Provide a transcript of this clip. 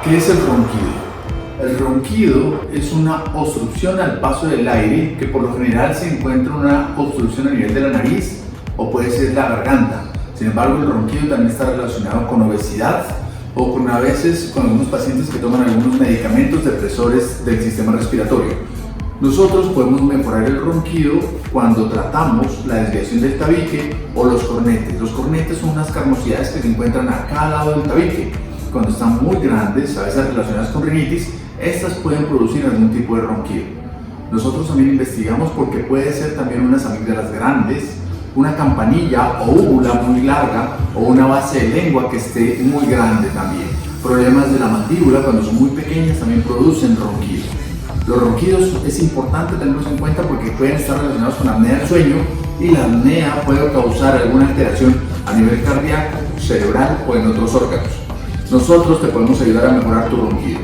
¿Qué es el ronquido? El ronquido es una obstrucción al paso del aire que por lo general se encuentra una obstrucción a nivel de la nariz o puede ser la garganta. Sin embargo, el ronquido también está relacionado con obesidad o a veces con algunos pacientes que toman algunos medicamentos depresores del sistema respiratorio. Nosotros podemos mejorar el ronquido cuando tratamos la desviación del tabique o los cornetes. Los cornetes son unas carnosidades que se encuentran a cada lado del tabique. Cuando están muy grandes, a veces relacionadas con rinitis, estas pueden producir algún tipo de ronquido. Nosotros también investigamos porque puede ser también unas amígdalas grandes, una campanilla o úvula muy larga o una base de lengua que esté muy grande también. Problemas de la mandíbula cuando son muy pequeñas también producen ronquido. Los ronquidos es importante tenerlos en cuenta porque pueden estar relacionados con apnea del sueño y la apnea puede causar alguna alteración a nivel cardíaco, cerebral o en otros órganos. Nosotros te podemos ayudar a mejorar tu ronquido.